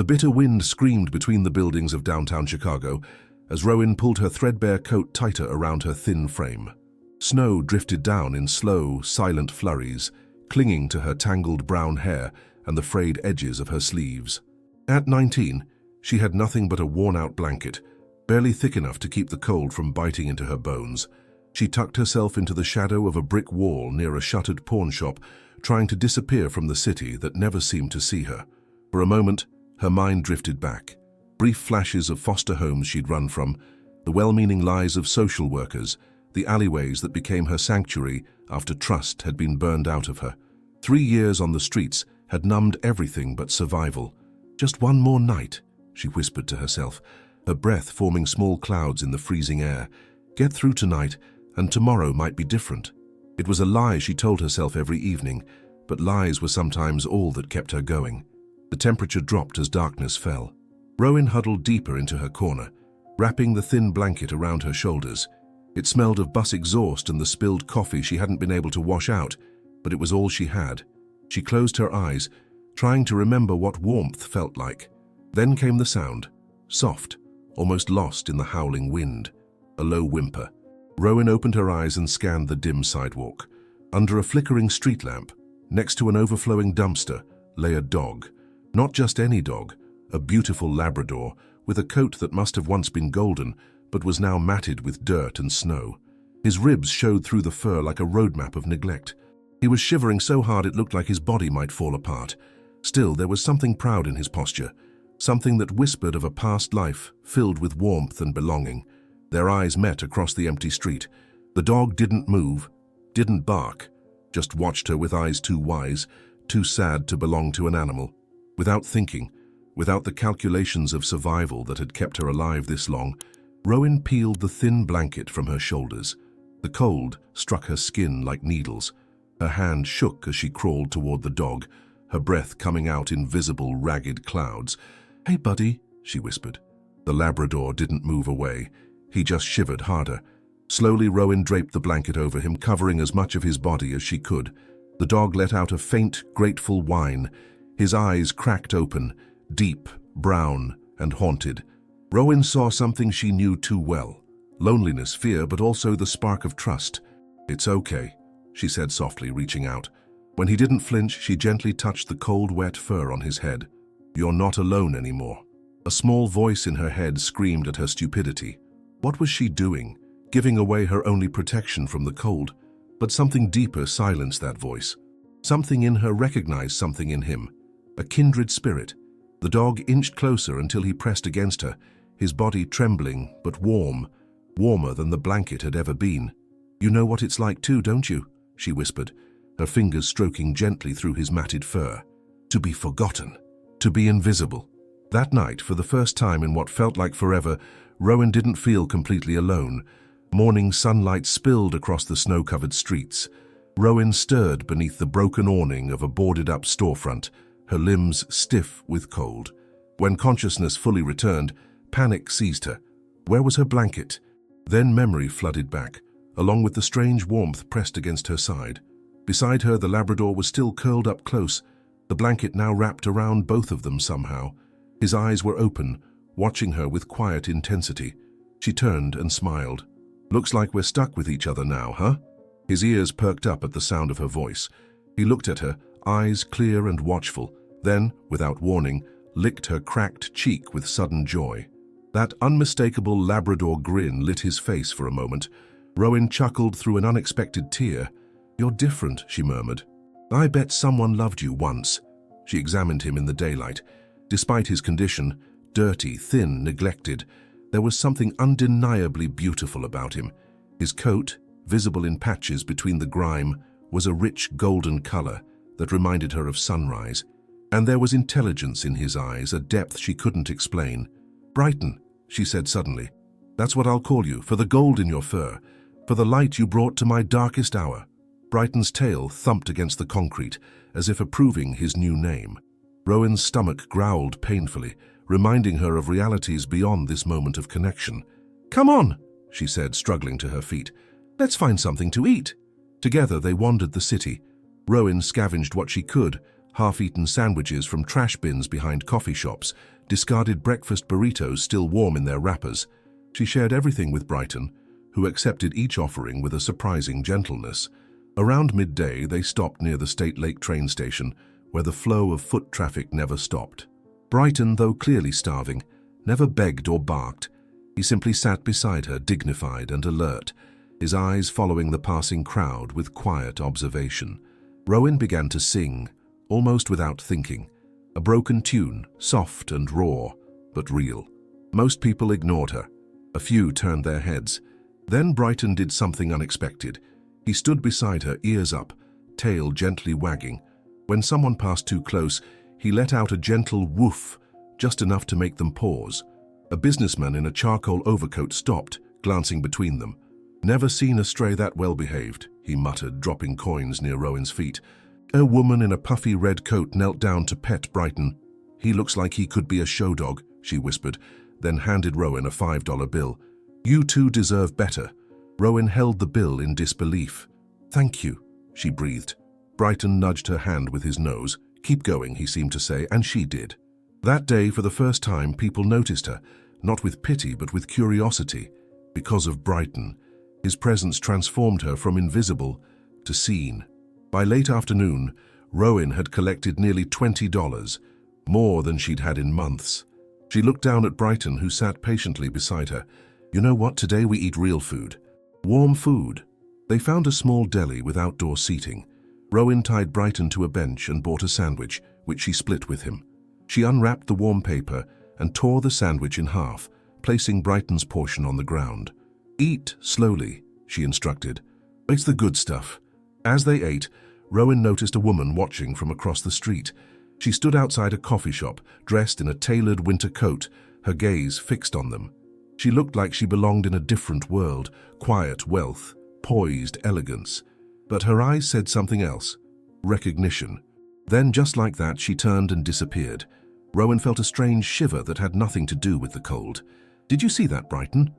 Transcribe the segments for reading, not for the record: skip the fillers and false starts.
The bitter wind screamed between the buildings of downtown Chicago as Rowan pulled her threadbare coat tighter around her thin frame. Snow drifted down in slow, silent flurries, clinging to her tangled brown hair and the frayed edges of her sleeves. At 19, she had nothing but a worn-out blanket, barely thick enough to keep the cold from biting into her bones. She tucked herself into the shadow of a brick wall near a shuttered pawnshop, trying to disappear from the city that never seemed to see her. For a moment, her mind drifted back. Brief flashes of foster homes she'd run from, the well-meaning lies of social workers, the alleyways that became her sanctuary after trust had been burned out of her. 3 years on the streets had numbed everything but survival. Just one more night, she whispered to herself, her breath forming small clouds in the freezing air. Get through tonight, and tomorrow might be different. It was a lie she told herself every evening, but lies were sometimes all that kept her going. The temperature dropped as darkness fell. Rowan huddled deeper into her corner, wrapping the thin blanket around her shoulders. It smelled of bus exhaust and the spilled coffee she hadn't been able to wash out, but it was all she had. She closed her eyes, trying to remember what warmth felt like. Then came the sound, soft, almost lost in the howling wind. A low whimper. Rowan opened her eyes and scanned the dim sidewalk. Under a flickering street lamp, next to an overflowing dumpster, lay a dog. Not just any dog, a beautiful Labrador with a coat that must have once been golden, but was now matted with dirt and snow. His ribs showed through the fur like a roadmap of neglect. He was shivering so hard it looked like his body might fall apart. Still, there was something proud in his posture, something that whispered of a past life filled with warmth and belonging. Their eyes met across the empty street. The dog didn't move, didn't bark, just watched her with eyes too wise, too sad to belong to an animal. Without thinking, without the calculations of survival that had kept her alive this long, Rowan peeled the thin blanket from her shoulders. The cold struck her skin like needles. Her hand shook as she crawled toward the dog, her breath coming out in visible, ragged clouds. "Hey, buddy," she whispered. The Labrador didn't move away. He just shivered harder. Slowly, Rowan draped the blanket over him, covering as much of his body as she could. The dog let out a faint, grateful whine. His eyes cracked open, deep, brown, and haunted. Rowan saw something she knew too well. Loneliness, fear, but also the spark of trust. "It's okay," she said softly, reaching out. When he didn't flinch, she gently touched the cold, wet fur on his head. "You're not alone anymore." A small voice in her head screamed at her stupidity. What was she doing? Giving away her only protection from the cold? But something deeper silenced that voice. Something in her recognized something in him. A kindred spirit. The dog inched closer until he pressed against her, his body trembling but warm, warmer than the blanket had ever been. "You know what it's like too, don't you?" she whispered, her fingers stroking gently through his matted fur. To be forgotten. To be invisible. That night, for the first time in what felt like forever, Rowan didn't feel completely alone. Morning sunlight spilled across the snow-covered streets. Rowan stirred beneath the broken awning of a boarded-up storefront, her limbs stiff with cold. When consciousness fully returned, panic seized her. Where was her blanket? Then memory flooded back, along with the strange warmth pressed against her side. Beside her, the Labrador was still curled up close, the blanket now wrapped around both of them somehow. His eyes were open, watching her with quiet intensity. She turned and smiled. "Looks like we're stuck with each other now, huh?" His ears perked up at the sound of her voice. He looked at her, eyes clear and watchful, then, without warning, licked her cracked cheek with sudden joy. That unmistakable Labrador grin lit his face for a moment. Rowan chuckled through an unexpected tear. "You're different," she murmured. "I bet someone loved you once." She examined him in the daylight. Despite his condition, dirty, thin, neglected, there was something undeniably beautiful about him. His coat, visible in patches between the grime, was a rich golden color that reminded her of sunrise. And there was intelligence in his eyes, a depth she couldn't explain. "Brighton," she said suddenly. "That's what I'll call you, for the gold in your fur, for the light you brought to my darkest hour." Brighton's tail thumped against the concrete, as if approving his new name. Rowan's stomach growled painfully, reminding her of realities beyond this moment of connection. "Come on," she said, struggling to her feet. "Let's find something to eat." Together they wandered the city. Rowan scavenged what she could, half-eaten sandwiches from trash bins behind coffee shops, discarded breakfast burritos still warm in their wrappers. She shared everything with Brighton, who accepted each offering with a surprising gentleness. Around midday, they stopped near the State Lake train station, where the flow of foot traffic never stopped. Brighton, though clearly starving, never begged or barked. He simply sat beside her, dignified and alert, his eyes following the passing crowd with quiet observation. Rowan began to sing, almost without thinking, a broken tune, soft and raw, but real. Most people ignored her. A few turned their heads. Then Brighton did something unexpected. He stood beside her, ears up, tail gently wagging. When someone passed too close, he let out a gentle woof, just enough to make them pause. A businessman in a charcoal overcoat stopped, glancing between them. "Never seen a stray that well behaved," he muttered, dropping coins near Rowan's feet. A woman in a puffy red coat knelt down to pet Brighton. "He looks like he could be a show dog," she whispered, then handed Rowan a $5 bill. "You two deserve better." Rowan held the bill in disbelief. "Thank you," she breathed. Brighton nudged her hand with his nose. "Keep going," he seemed to say, and she did. That day, for the first time, people noticed her, not with pity but with curiosity, because of Brighton. His presence transformed her from invisible to seen. By late afternoon, Rowan had collected nearly $20, more than she'd had in months. She looked down at Brighton, who sat patiently beside her. "You know what? Today we eat real food. Warm food." They found a small deli with outdoor seating. Rowan tied Brighton to a bench and bought a sandwich, which she split with him. She unwrapped the warm paper and tore the sandwich in half, placing Brighton's portion on the ground. "Eat slowly," she instructed. "It's the good stuff." As they ate, Rowan noticed a woman watching from across the street. She stood outside a coffee shop, dressed in a tailored winter coat, her gaze fixed on them. She looked like she belonged in a different world, quiet wealth, poised elegance. But her eyes said something else, recognition. Then, just like that, she turned and disappeared. Rowan felt a strange shiver that had nothing to do with the cold. "Did you see that, Brighton?"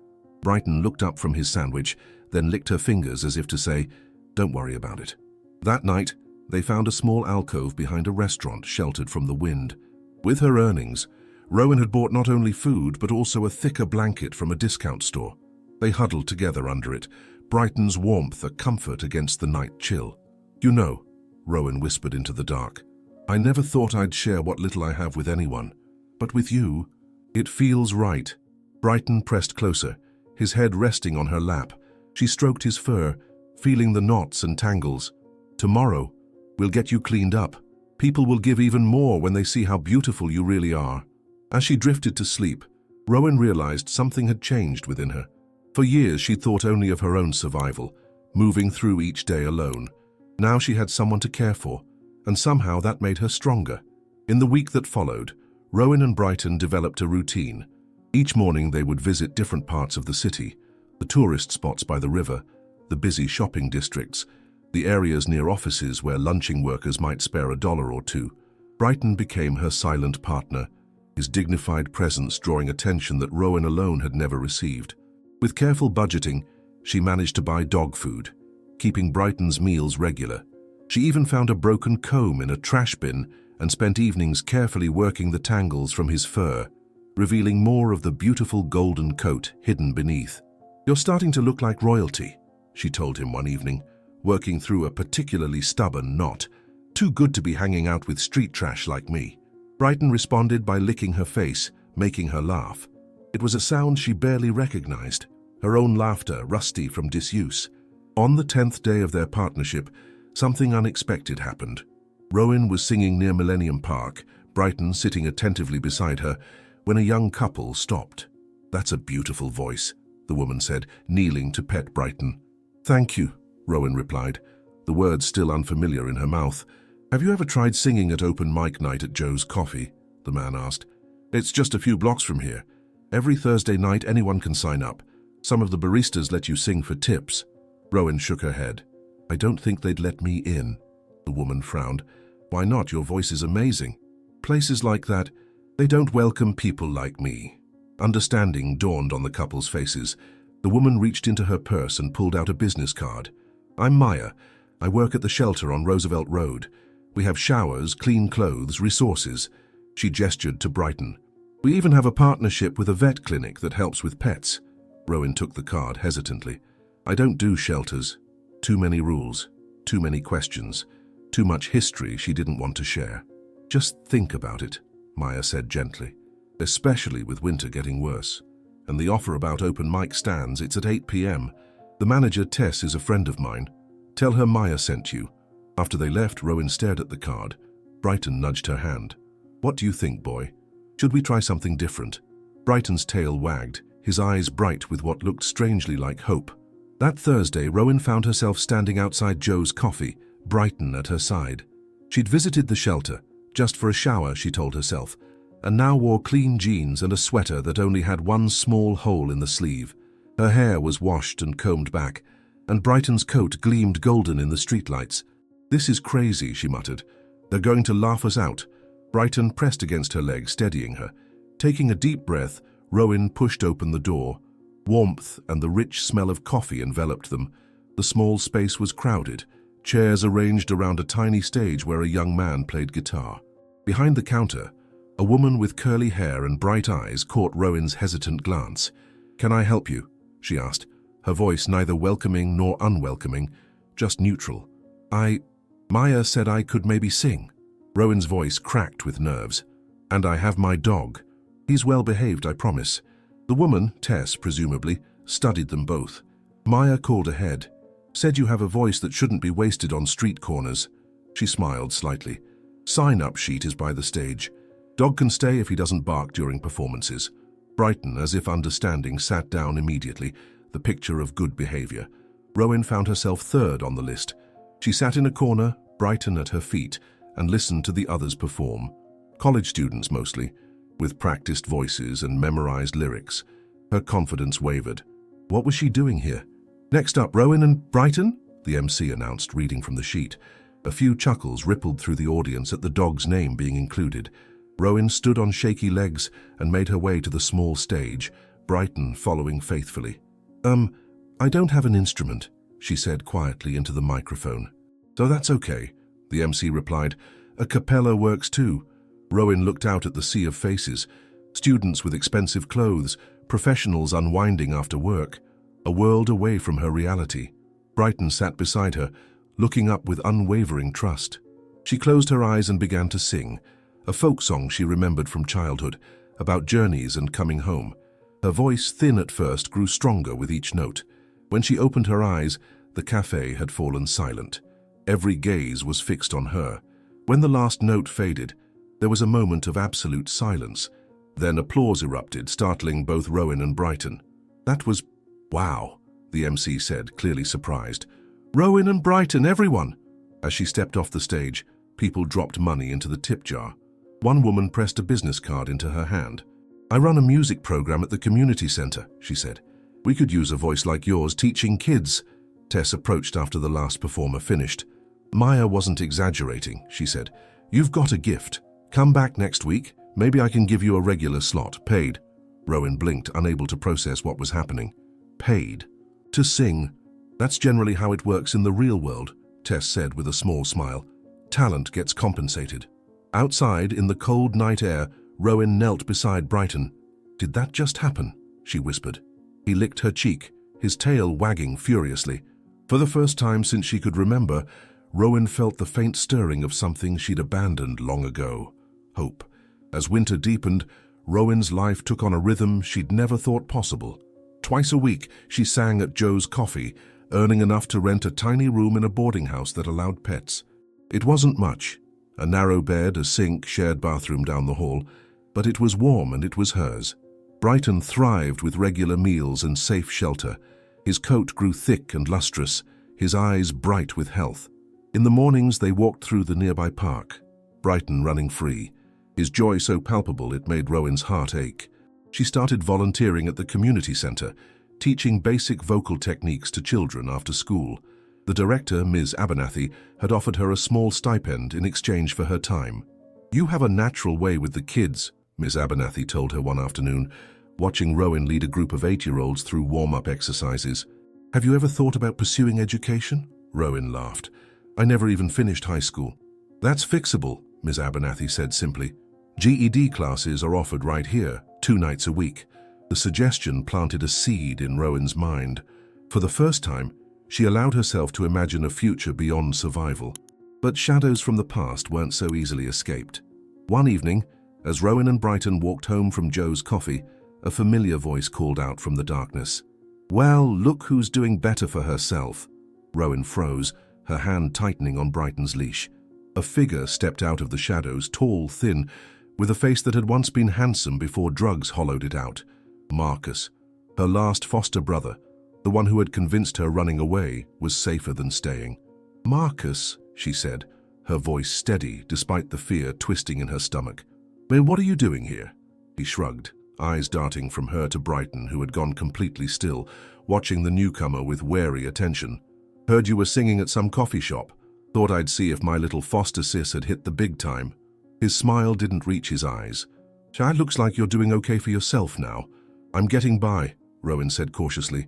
Brighton looked up from his sandwich, then licked her fingers as if to say, "Don't worry about it." That night, they found a small alcove behind a restaurant sheltered from the wind. With her earnings, Rowan had bought not only food but also a thicker blanket from a discount store. They huddled together under it, Brighton's warmth a comfort against the night chill. "You know," Rowan whispered into the dark, "I never thought I'd share what little I have with anyone. But with you, it feels right." Brighton pressed closer, his head resting on her lap. She stroked his fur, feeling the knots and tangles. "Tomorrow, we'll get you cleaned up. People will give even more when they see how beautiful you really are." As she drifted to sleep, Rowan realized something had changed within her. For years, she'd thought only of her own survival, moving through each day alone. Now she had someone to care for, and somehow that made her stronger. In the week that followed, Rowan and Brighton developed a routine. Each morning they would visit different parts of the city, the tourist spots by the river, the busy shopping districts, the areas near offices where lunching workers might spare $1 or $2. Brighton became her silent partner, his dignified presence drawing attention that Rowan alone had never received. With careful budgeting, she managed to buy dog food, keeping Brighton's meals regular. She even found a broken comb in a trash bin and spent evenings carefully working the tangles from his fur, revealing more of the beautiful golden coat hidden beneath. "You're starting to look like royalty," she told him one evening, working through a particularly stubborn knot. "Too good to be hanging out with street trash like me." Brighton responded by licking her face, making her laugh. It was a sound she barely recognized, her own laughter rusty from disuse. On the 10th day of their partnership, something unexpected happened. Rowan was singing near Millennium Park, Brighton sitting attentively beside her, when a young couple stopped. "That's a beautiful voice," the woman said, kneeling to pet Brighton. "Thank you," Rowan replied, the words still unfamiliar in her mouth. "Have you ever tried singing at open mic night at Joe's Coffee?" the man asked. "It's just a few blocks from here. Every Thursday night anyone can sign up. Some of the baristas let you sing for tips." Rowan shook her head. "I don't think they'd let me in." The woman frowned. "Why not? Your voice is amazing." "Places like that, they don't welcome people like me." Understanding dawned on the couple's faces. The woman reached into her purse and pulled out a business card. "I'm Maya. I work at the shelter on Roosevelt Road. We have showers, clean clothes, resources. She gestured to Brighton. We even have a partnership with a vet clinic that helps with pets. Rowan took the card hesitantly. I don't do shelters. Too many rules, too many questions, too much history she didn't want to share. Just think about it, Maya said gently, especially with winter getting worse. And the offer about open mic stands, it's at 8 p.m. The manager, Tess, is a friend of mine. Tell her Maya sent you. After they left, Rowan stared at the card. Brighton nudged her hand. What do you think, boy? Should we try something different? Brighton's tail wagged, his eyes bright with what looked strangely like hope. That Thursday, Rowan found herself standing outside Joe's Coffee, Brighton at her side. She'd visited the shelter, just for a shower, she told herself, and now wore clean jeans and a sweater that only had one small hole in the sleeve. Her hair was washed and combed back, and Brighton's coat gleamed golden in the streetlights. This is crazy, she muttered. They're going to laugh us out. Brighton pressed against her leg, steadying her. Taking a deep breath, Rowan pushed open the door. Warmth and the rich smell of coffee enveloped them. The small space was crowded, chairs arranged around a tiny stage where a young man played guitar. Behind the counter, a woman with curly hair and bright eyes caught Rowan's hesitant glance. Can I help you? She asked, her voice neither welcoming nor unwelcoming, just neutral. Maya said I could maybe sing. Rowan's voice cracked with nerves. And I have my dog. He's well behaved, I promise. The woman, Tess presumably, studied them both. Maya called ahead. Said you have a voice that shouldn't be wasted on street corners. She smiled slightly. Sign-up sheet is by the stage. Dog can stay if he doesn't bark during performances. Brighton, as if understanding, sat down immediately, the picture of good behavior. Rowan found herself third on the list. She sat in a corner, Brighton at her feet, and listened to the others perform. College students mostly, with practiced voices and memorized lyrics. Her confidence wavered. What was she doing here? Next up, Rowan and Brighton, the MC announced, reading from the sheet. A few chuckles rippled through the audience at the dog's name being included. Rowan stood on shaky legs and made her way to the small stage, Brighton following faithfully. I don't have an instrument, she said quietly into the microphone. So that's okay, the MC replied. A cappella works too. Rowan looked out at the sea of faces, students with expensive clothes, professionals unwinding after work, a world away from her reality. Brighton sat beside her, looking up with unwavering trust. She closed her eyes and began to sing, a folk song she remembered from childhood, about journeys and coming home. Her voice, thin at first, grew stronger with each note. When she opened her eyes, the cafe had fallen silent. Every gaze was fixed on her. When the last note faded, there was a moment of absolute silence. Then applause erupted, startling both Rowan and Brighton. That was, wow, the MC said, clearly surprised. Rowan and Brighton, everyone! As she stepped off the stage, people dropped money into the tip jar. One woman pressed a business card into her hand. I run a music program at the community center, she said. We could use a voice like yours teaching kids. Tess approached after the last performer finished. Maya wasn't exaggerating, she said. You've got a gift. Come back next week. Maybe I can give you a regular slot, paid. Rowan blinked, unable to process what was happening. Paid? To sing? That's generally how it works in the real world, Tess said with a small smile. Talent gets compensated. Outside, in the cold night air, Rowan knelt beside Brighton. Did that just happen? She whispered. He licked her cheek, his tail wagging furiously. For the first time since she could remember, Rowan felt the faint stirring of something she'd abandoned long ago. Hope. As winter deepened, Rowan's life took on a rhythm she'd never thought possible. Twice a week, she sang at Joe's Coffee, earning enough to rent a tiny room in a boarding house that allowed pets. It wasn't much. A narrow bed, a sink, shared bathroom down the hall, but it was warm and it was hers. Brighton thrived with regular meals and safe shelter. His coat grew thick and lustrous, his eyes bright with health. In the mornings they walked through the nearby park, Brighton running free, his joy so palpable it made Rowan's heart ache. She started volunteering at the community center, teaching basic vocal techniques to children after school. The director, Ms. Abernathy, had offered her a small stipend in exchange for her time. You have a natural way with the kids, Ms. Abernathy told her one afternoon, watching Rowan lead a group of 8-year-olds through warm-up exercises. Have you ever thought about pursuing education? Rowan laughed. I never even finished high school. That's fixable, Ms. Abernathy said simply. GED classes are offered right here, 2 nights a week. The suggestion planted a seed in Rowan's mind. For the first time, she allowed herself to imagine a future beyond survival. But shadows from the past weren't so easily escaped. One evening, as Rowan and Brighton walked home from Joe's coffee, a familiar voice called out from the darkness. "Well, look who's doing better for herself." Rowan froze, her hand tightening on Brighton's leash. A figure stepped out of the shadows, tall, thin, with a face that had once been handsome before drugs hollowed it out. Marcus, her last foster brother, the one who had convinced her running away was safer than staying. "Marcus," she said, her voice steady despite the fear twisting in her stomach. "Well, what are you doing here?" He shrugged, eyes darting from her to Brighton, who had gone completely still, watching the newcomer with wary attention. "Heard you were singing at some coffee shop. Thought I'd see if my little foster sis had hit the big time." His smile didn't reach his eyes. "It looks like you're doing okay for yourself now." "I'm getting by," Rowan said cautiously.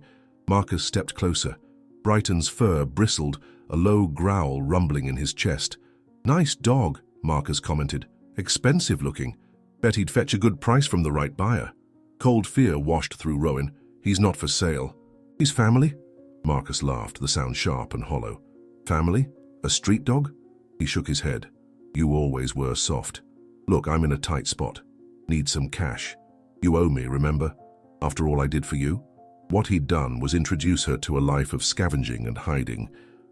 Marcus stepped closer. Brighton's fur bristled, a low growl rumbling in his chest. "Nice dog," Marcus commented. "Expensive looking. Bet he'd fetch a good price from the right buyer." Cold fear washed through Rowan. "He's not for sale." "He's family?" Marcus laughed, the sound sharp and hollow. "Family? A street dog?" He shook his head. "You always were soft. Look, I'm in a tight spot. Need some cash. You owe me, remember? After all I did for you?" What he'd done was introduce her to a life of scavenging and hiding,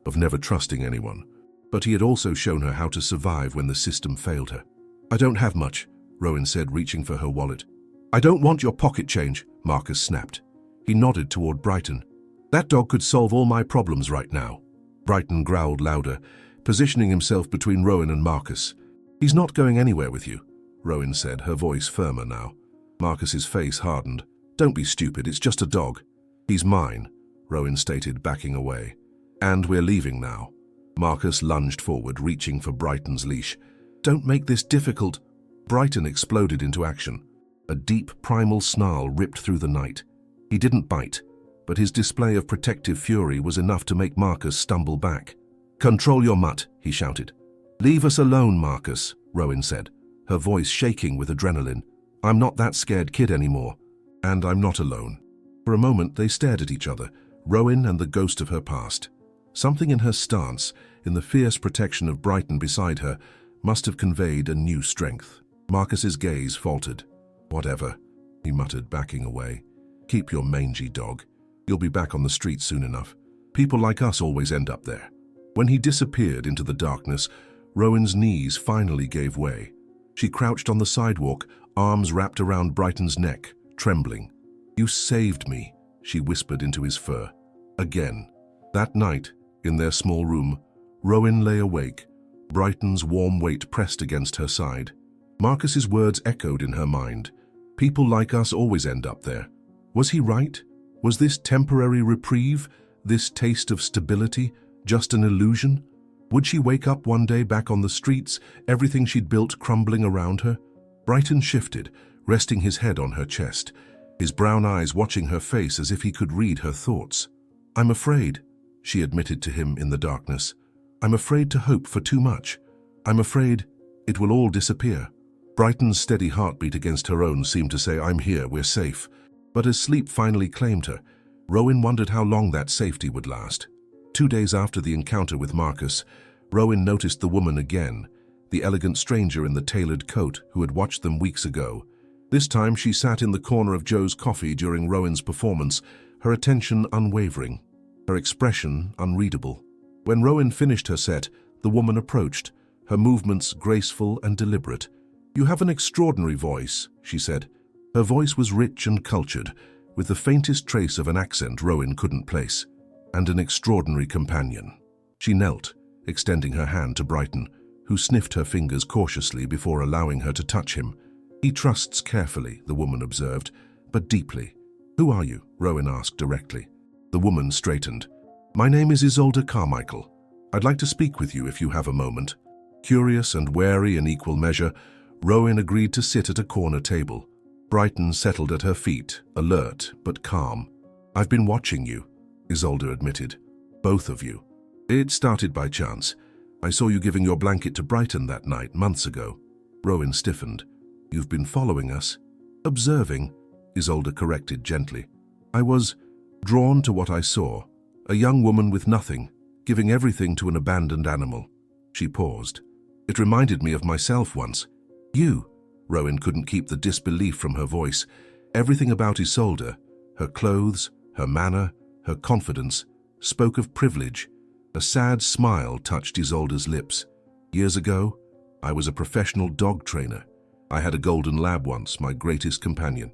of never trusting anyone. But he had also shown her how to survive when the system failed her. "I don't have much," Rowan said, reaching for her wallet. "I don't want your pocket change," Marcus snapped. He nodded toward Brighton. "That dog could solve all my problems right now." Brighton growled louder, positioning himself between Rowan and Marcus. "He's not going anywhere with you," Rowan said, her voice firmer now. Marcus's face hardened. "Don't be stupid, it's just a dog." "He's mine," Rowan stated, backing away. "And we're leaving now." Marcus lunged forward, reaching for Brighton's leash. "Don't make this difficult." Brighton exploded into action. A deep, primal snarl ripped through the night. He didn't bite, but his display of protective fury was enough to make Marcus stumble back. "Control your mutt," he shouted. "Leave us alone, Marcus," Rowan said, her voice shaking with adrenaline. "I'm not that scared kid anymore. And I'm not alone." For a moment they stared at each other, Rowan and the ghost of her past. Something in her stance, in the fierce protection of Brighton beside her, must have conveyed a new strength. Marcus's gaze faltered. "Whatever," he muttered, backing away. "Keep your mangy dog. You'll be back on the street soon enough. People like us always end up there." When he disappeared into the darkness, Rowan's knees finally gave way. She crouched on the sidewalk, arms wrapped around Brighton's neck, trembling. "You saved me," she whispered into his fur. Again. That night, in their small room, Rowan lay awake, Brighton's warm weight pressed against her side. Marcus's words echoed in her mind. People like us always end up there. Was he right? Was this temporary reprieve, this taste of stability, just an illusion? Would she wake up one day back on the streets, everything she'd built crumbling around her? Brighton shifted, resting his head on her chest, his brown eyes watching her face as if he could read her thoughts. "I'm afraid," she admitted to him in the darkness. "I'm afraid to hope for too much. I'm afraid it will all disappear." Brighton's steady heartbeat against her own seemed to say, "I'm here, we're safe." But as sleep finally claimed her, Rowan wondered how long that safety would last. 2 days after the encounter with Marcus, Rowan noticed the woman again, the elegant stranger in the tailored coat who had watched them weeks ago. This time she sat in the corner of Joe's coffee during Rowan's performance, her attention unwavering, her expression unreadable. When Rowan finished her set, the woman approached, her movements graceful and deliberate. "You have an extraordinary voice," she said. Her voice was rich and cultured, with the faintest trace of an accent Rowan couldn't place, and an extraordinary companion. She knelt, extending her hand to Brighton, who sniffed her fingers cautiously before allowing her to touch him. "He trusts carefully," the woman observed, "but deeply." "Who are you?" Rowan asked directly. The woman straightened. "My name is Isolde Carmichael. I'd like to speak with you if you have a moment." Curious and wary in equal measure, Rowan agreed to sit at a corner table. Brighton settled at her feet, alert but calm. "I've been watching you," Isolde admitted. "Both of you." "It started by chance. I saw you giving your blanket to Brighton that night, months ago. Rowan stiffened. You've been following us. Observing, Isolde corrected gently. I was drawn to what I saw. A young woman with nothing, giving everything to an abandoned animal. She paused. It reminded me of myself once. You. Rowan couldn't keep the disbelief from her voice. Everything about Isolde, her clothes, her manner, her confidence, spoke of privilege. A sad smile touched Isolde's lips. Years ago, I was a professional dog trainer. I had a golden lab once, my greatest companion.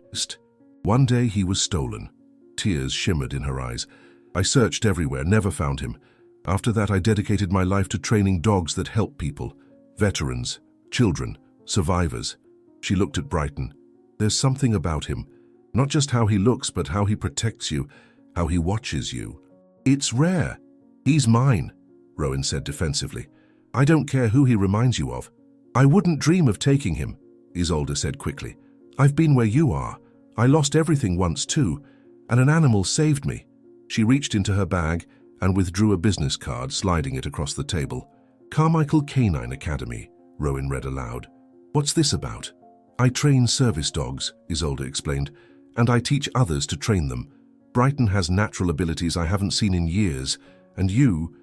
One day he was stolen. Tears shimmered in her eyes. I searched everywhere, never found him. After that, I dedicated my life to training dogs that help people. Veterans, children, survivors. She looked at Brighton. There's something about him. Not just how he looks, but how he protects you, how he watches you. It's rare. He's mine, Rowan said defensively. I don't care who he reminds you of. I wouldn't dream of taking him, Isolde said quickly. I've been where you are. I lost everything once too, and an animal saved me. She reached into her bag and withdrew a business card, sliding it across the table. Carmichael Canine Academy, Rowan read aloud. What's this about? I train service dogs, Isolde explained, and I teach others to train them. Brighton has natural abilities I haven't seen in years, and you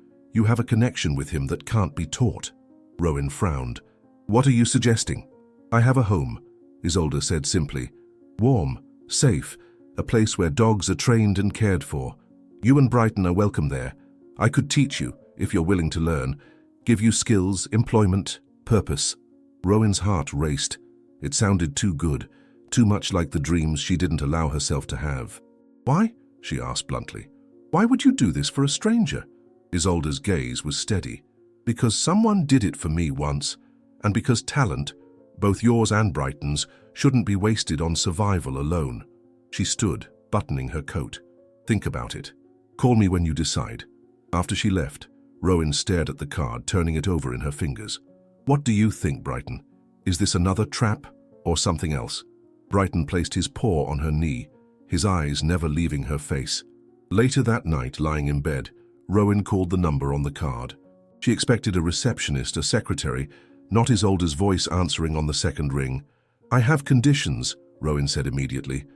have a connection with him that can't be taught. Rowan frowned. What are you suggesting? I have a home, Isolde said simply. Warm, safe, a place where dogs are trained and cared for. You and Brighton are welcome there. I could teach you, if you're willing to learn, give you skills, employment, purpose. Rowan's heart raced. It sounded too good, too much like the dreams she didn't allow herself to have. Why? She asked bluntly. Why would you do this for a stranger? Isolde's gaze was steady. Because someone did it for me once, and because talent, both yours and Brighton's, shouldn't be wasted on survival alone. She stood, buttoning her coat. Think about it. Call me when you decide. After she left, Rowan stared at the card, turning it over in her fingers. What do you think, Brighton? Is this another trap or something else? Brighton placed his paw on her knee, his eyes never leaving her face. Later that night, lying in bed, Rowan called the number on the card. She expected a receptionist, a secretary, not Isolde's voice answering on the second ring. I have conditions, Rowan said immediately.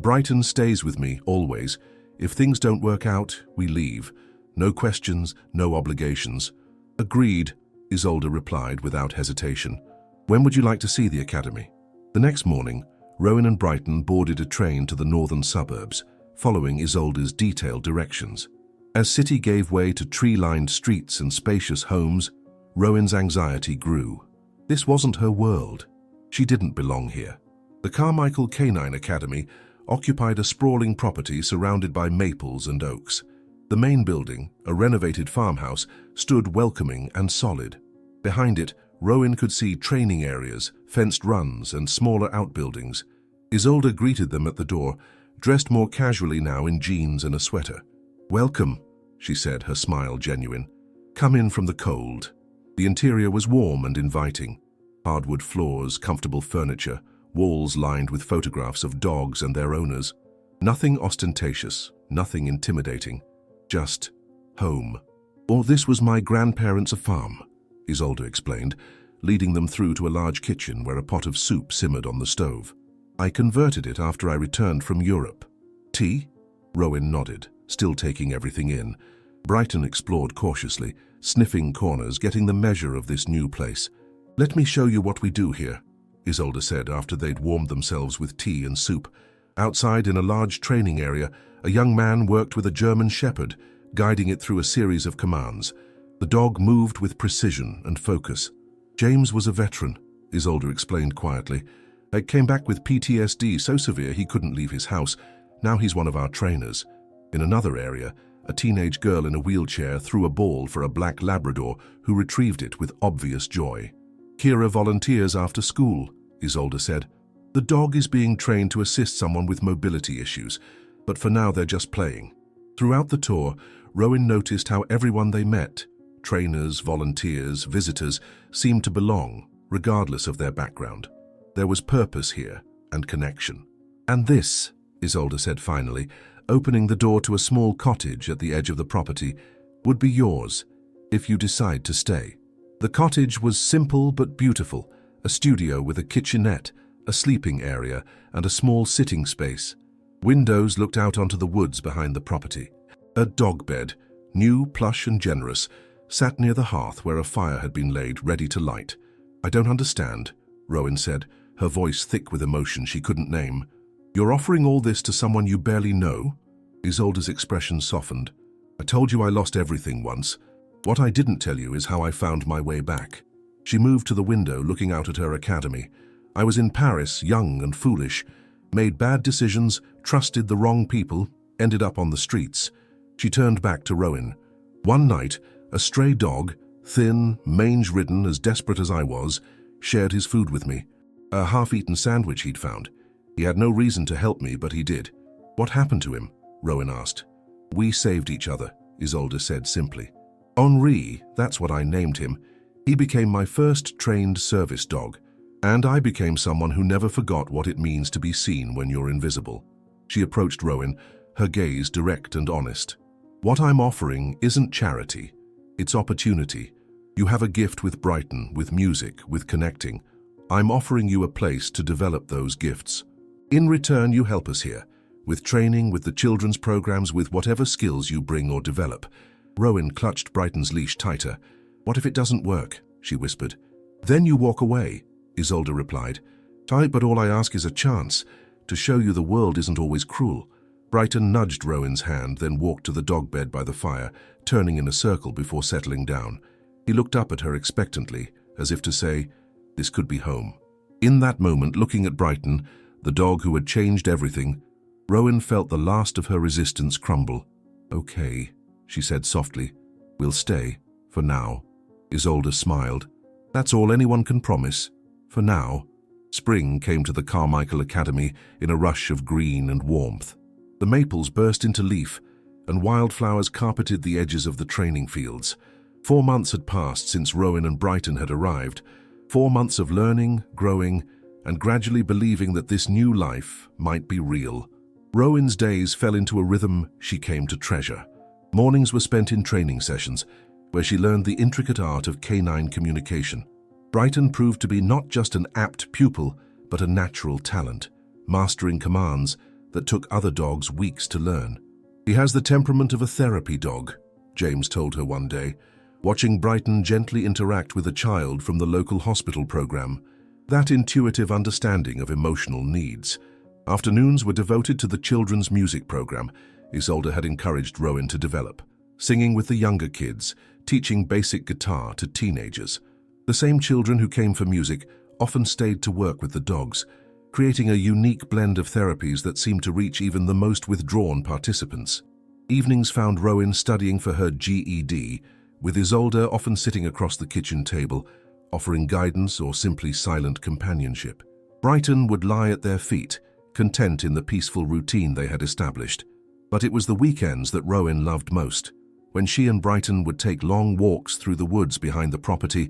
Brighton stays with me, always. If things don't work out, we leave. No questions, no obligations. Agreed, Isolde replied without hesitation. When would you like to see the academy? The next morning, Rowan and Brighton boarded a train to the northern suburbs, following Isolde's detailed directions. As city gave way to tree-lined streets and spacious homes, Rowan's anxiety grew. This wasn't her world. She didn't belong here. The Carmichael Canine Academy occupied a sprawling property surrounded by maples and oaks. The main building, a renovated farmhouse, stood welcoming and solid. Behind it, Rowan could see training areas, fenced runs, and smaller outbuildings. Isolde greeted them at the door, dressed more casually now in jeans and a sweater. Welcome, she said, her smile genuine. Come in from the cold. The interior was warm and inviting. Hardwood floors, comfortable furniture, walls lined with photographs of dogs and their owners. Nothing ostentatious, nothing intimidating. Just home. Or this was my grandparents' farm, Isolde explained, leading them through to a large kitchen where a pot of soup simmered on the stove. I converted it after I returned from Europe. Tea? Rowan nodded, still taking everything in. Brighton explored cautiously, sniffing corners, getting the measure of this new place. Let me show you what we do here, Isolde said after they'd warmed themselves with tea and soup. Outside in a large training area, a young man worked with a German shepherd, guiding it through a series of commands. The dog moved with precision and focus. James was a veteran, Isolde explained quietly. He came back with PTSD so severe he couldn't leave his house. Now he's one of our trainers. In another area, a teenage girl in a wheelchair threw a ball for a black Labrador who retrieved it with obvious joy. Kira volunteers after school, Isolde said. The dog is being trained to assist someone with mobility issues, but for now they're just playing. Throughout the tour, Rowan noticed how everyone they met, trainers, volunteers, visitors, seemed to belong, regardless of their background. There was purpose here and connection. And this, Isolde said finally, opening the door to a small cottage at the edge of the property, would be yours if you decide to stay. The cottage was simple but beautiful, a studio with a kitchenette, a sleeping area, and a small sitting space. Windows looked out onto the woods behind the property. A dog bed, new, plush and generous, sat near the hearth where a fire had been laid, ready to light. "I don't understand," Rowan said, her voice thick with emotion she couldn't name. "You're offering all this to someone you barely know?" Isolde's expression softened. "I told you I lost everything once. What I didn't tell you is how I found my way back." She moved to the window, looking out at her academy. "I was in Paris, young and foolish, made bad decisions, trusted the wrong people, ended up on the streets." She turned back to Rowan. "One night, a stray dog, thin, mange-ridden, as desperate as I was, shared his food with me. A half-eaten sandwich he'd found. He had no reason to help me, but he did." "What happened to him?" Rowan asked. "We saved each other," Isolde said simply. "Henri, that's what I named him. He became my first trained service dog, and I became someone who never forgot what it means to be seen when you're invisible." She approached Rowan, her gaze direct and honest. "What I'm offering isn't charity, it's opportunity. You have a gift with Brighton, with music, with connecting. I'm offering you a place to develop those gifts. In return, you help us here, with training, with the children's programs, with whatever skills you bring or develop." Rowan clutched Brighton's leash tighter. "What if it doesn't work?" she whispered. "Then you walk away," Isolde replied. "Tight, but all I ask is a chance to show you the world isn't always cruel." Brighton nudged Rowan's hand, then walked to the dog bed by the fire, turning in a circle before settling down. He looked up at her expectantly, as if to say, "This could be home." In that moment, looking at Brighton, the dog who had changed everything, Rowan felt the last of her resistance crumble. "Okay," she said softly. "We'll stay, for now." Isolde smiled. "That's all anyone can promise, for now." Spring came to the Carmichael Academy in a rush of green and warmth. The maples burst into leaf, and wildflowers carpeted the edges of the training fields. 4 months had passed since Rowan and Brighton had arrived. 4 months of learning, growing, and gradually believing that this new life might be real. Rowan's days fell into a rhythm she came to treasure. Mornings were spent in training sessions, where she learned the intricate art of canine communication. Brighton proved to be not just an apt pupil, but a natural talent, mastering commands that took other dogs weeks to learn. "He has the temperament of a therapy dog," James told her one day, watching Brighton gently interact with a child from the local hospital program. That intuitive understanding of emotional needs. Afternoons were devoted to the children's music program Isolde had encouraged Rowan to develop, singing with the younger kids, teaching basic guitar to teenagers. The same children who came for music often stayed to work with the dogs, creating a unique blend of therapies that seemed to reach even the most withdrawn participants. Evenings found Rowan studying for her GED, with Isolde often sitting across the kitchen table, offering guidance or simply silent companionship. Brighton would lie at their feet, content in the peaceful routine they had established. But it was the weekends that Rowan loved most, when she and Brighton would take long walks through the woods behind the property,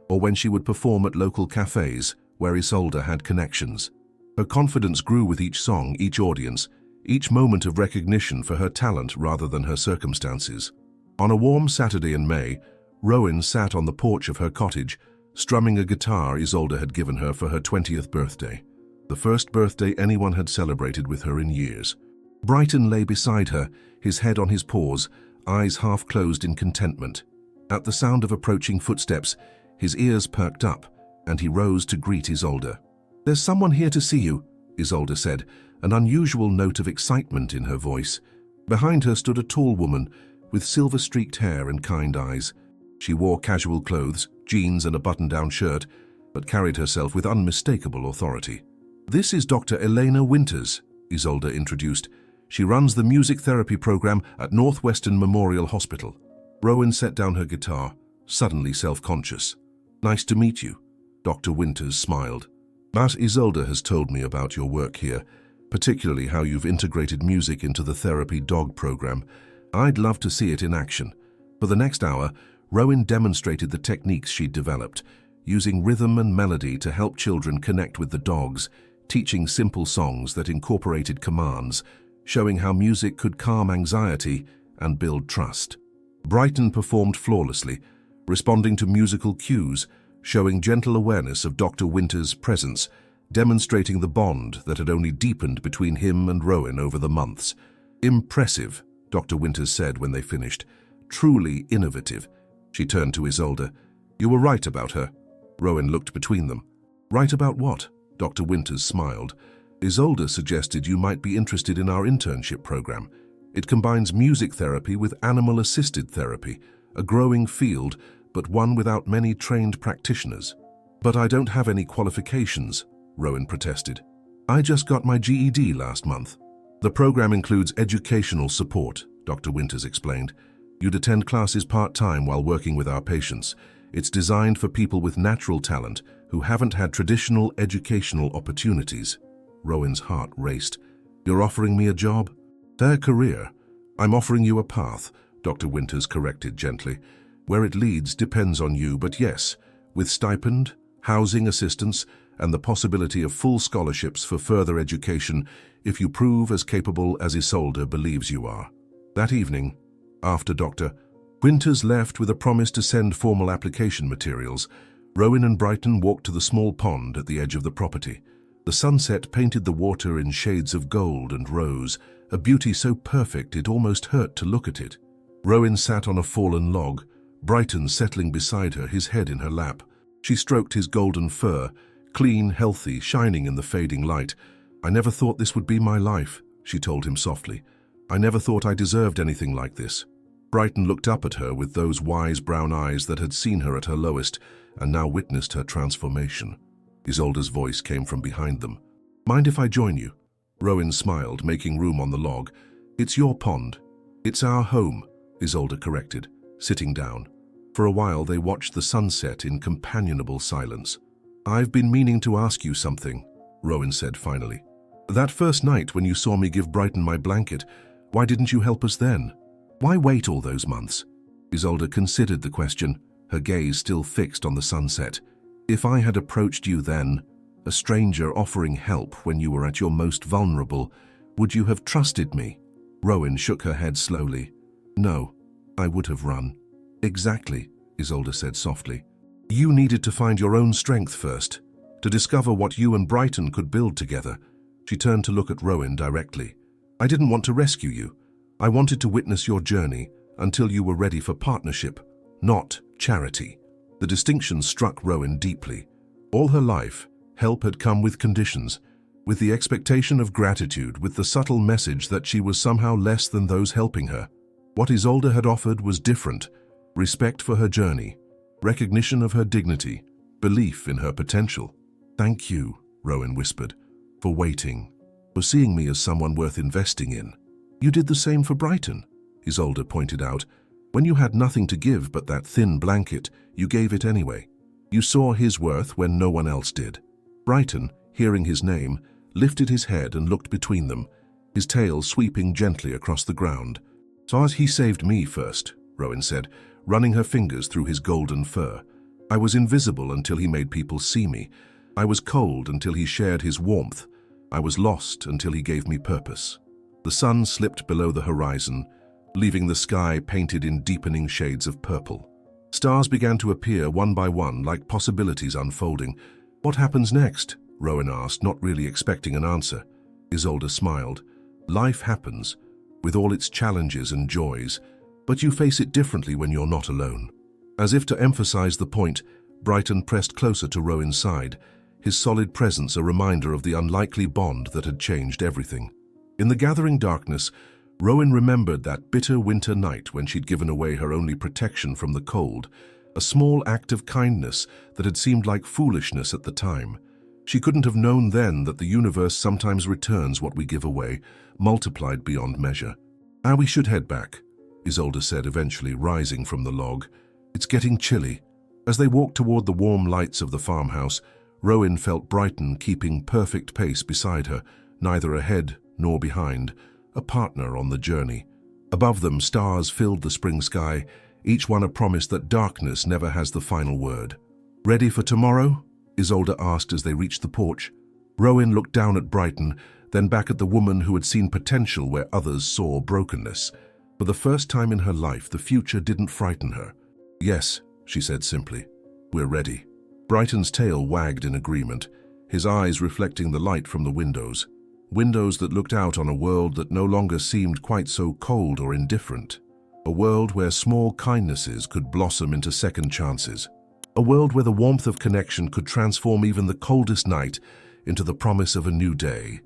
or when she would perform at local cafes where Isolde had connections. Her confidence grew with each song, each audience, each moment of recognition for her talent rather than her circumstances. On a warm Saturday in May, Rowan sat on the porch of her cottage, strumming a guitar Isolde had given her for her 20th birthday, the first birthday anyone had celebrated with her in years. Brighton lay beside her, his head on his paws, eyes half closed in contentment. At the sound of approaching footsteps, his ears perked up, and he rose to greet Isolde. "There's someone here to see you," Isolde said, an unusual note of excitement in her voice. Behind her stood a tall woman with silver-streaked hair and kind eyes. She wore casual clothes, jeans and a button-down shirt, but carried herself with unmistakable authority. "This is Dr. Elena Winters," Isolde introduced. "She runs the music therapy program at Northwestern Memorial Hospital." Rowan set down her guitar, suddenly self-conscious. "Nice to meet you," Dr. Winters smiled. "Matt, Isolde has told me about your work here, particularly how you've integrated music into the therapy dog program. I'd love to see it in action." For the next hour, Rowan demonstrated the techniques she'd developed, using rhythm and melody to help children connect with the dogs, teaching simple songs that incorporated commands, showing how music could calm anxiety and build trust. Brighton performed flawlessly, responding to musical cues, showing gentle awareness of Dr. Winter's presence, demonstrating the bond that had only deepened between him and Rowan over the months. "Impressive," Dr. Winters said when they finished. "Truly innovative." She turned to Isolde. "You were right about her." Rowan looked between them. "Right about what?" Dr. Winters smiled. "Isolde suggested you might be interested in our internship program. It combines music therapy with animal-assisted therapy, a growing field, but one without many trained practitioners." "But I don't have any qualifications," Rowan protested. "I just got my GED last month." "The program includes educational support," Dr. Winters explained. "You'd attend classes part-time while working with our patients. It's designed for people with natural talent who haven't had traditional educational opportunities." Rowan's heart raced. "You're offering me a job?" "Their career. I'm offering you a path," Dr. Winters corrected gently. "Where it leads depends on you, but yes, with stipend, housing assistance, and the possibility of full scholarships for further education if you prove as capable as Isolde believes you are." That evening, after Dr. Winters left with a promise to send formal application materials, Rowan and Brighton walked to the small pond at the edge of the property. The sunset painted the water in shades of gold and rose, a beauty so perfect it almost hurt to look at it. Rowan sat on a fallen log, Brighton settling beside her, his head in her lap. She stroked his golden fur, clean, healthy, shining in the fading light. "I never thought this would be my life," she told him softly. "I never thought I deserved anything like this." Brighton looked up at her with those wise brown eyes that had seen her at her lowest and now witnessed her transformation. Isolde's voice came from behind them. "Mind if I join you?" Rowan smiled, making room on the log. "It's your pond." "It's our home," Isolde corrected, sitting down. For a while they watched the sunset in companionable silence. "I've been meaning to ask you something," Rowan said finally. "That first night when you saw me give Brighton my blanket, why didn't you help us then? Why wait all those months?" Isolde considered the question, her gaze still fixed on the sunset. "If I had approached you then, a stranger offering help when you were at your most vulnerable, would you have trusted me?" Rowan shook her head slowly. "No, I would have run." "Exactly," Isolde said softly. "You needed to find your own strength first, to discover what you and Brighton could build together." She turned to look at Rowan directly. "I didn't want to rescue you. I wanted to witness your journey until you were ready for partnership, not charity." The distinction struck Rowan deeply. All her life, help had come with conditions, with the expectation of gratitude, with the subtle message that she was somehow less than those helping her. What Isolde had offered was different: respect for her journey, recognition of her dignity, belief in her potential. "Thank you," Rowan whispered, "for waiting, for seeing me as someone worth investing in." "You did the same for Brighton," Isolde pointed out. "When you had nothing to give but that thin blanket, you gave it anyway. You saw his worth when no one else did." Brighton, hearing his name, lifted his head and looked between them, his tail sweeping gently across the ground. "So he saved me first," Rowan said, running her fingers through his golden fur. "I was invisible until he made people see me. I was cold until he shared his warmth. I was lost until he gave me purpose." The sun slipped below the horizon, leaving the sky painted in deepening shades of purple. Stars began to appear one by one, like possibilities unfolding. "What happens next?" Rowan asked, not really expecting an answer. Isolde smiled. "Life happens, with all its challenges and joys, but you face it differently when you're not alone." As if to emphasize the point, Brighton pressed closer to Rowan's side, his solid presence a reminder of the unlikely bond that had changed everything. In the gathering darkness, Rowan remembered that bitter winter night when she'd given away her only protection from the cold, a small act of kindness that had seemed like foolishness at the time. She couldn't have known then that the universe sometimes returns what we give away, multiplied beyond measure. "We should head back," Isolde said, eventually rising from the log. "It's getting chilly." As they walked toward the warm lights of the farmhouse, Rowan felt Brighton keeping perfect pace beside her, neither ahead nor behind, a partner on the journey. Above them, stars filled the spring sky, each one a promise that darkness never has the final word. "Ready for tomorrow?" Isolde asked as they reached the porch. Rowan looked down at Brighton, then back at the woman who had seen potential where others saw brokenness. For the first time in her life, the future didn't frighten her. "Yes," she said simply. "We're ready." Brighton's tail wagged in agreement, his eyes reflecting the light from the windows. Windows that looked out on a world that no longer seemed quite so cold or indifferent. A world where small kindnesses could blossom into second chances. A world where the warmth of connection could transform even the coldest night into the promise of a new day.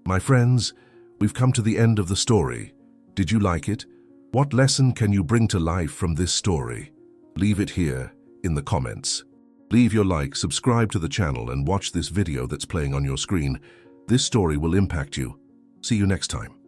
My friends, we've come to the end of the story. Did you like it? What lesson can you bring to life from this story? Leave it here in the comments. Leave your like, subscribe to the channel, and watch this video that's playing on your screen. This story will impact you. See you next time.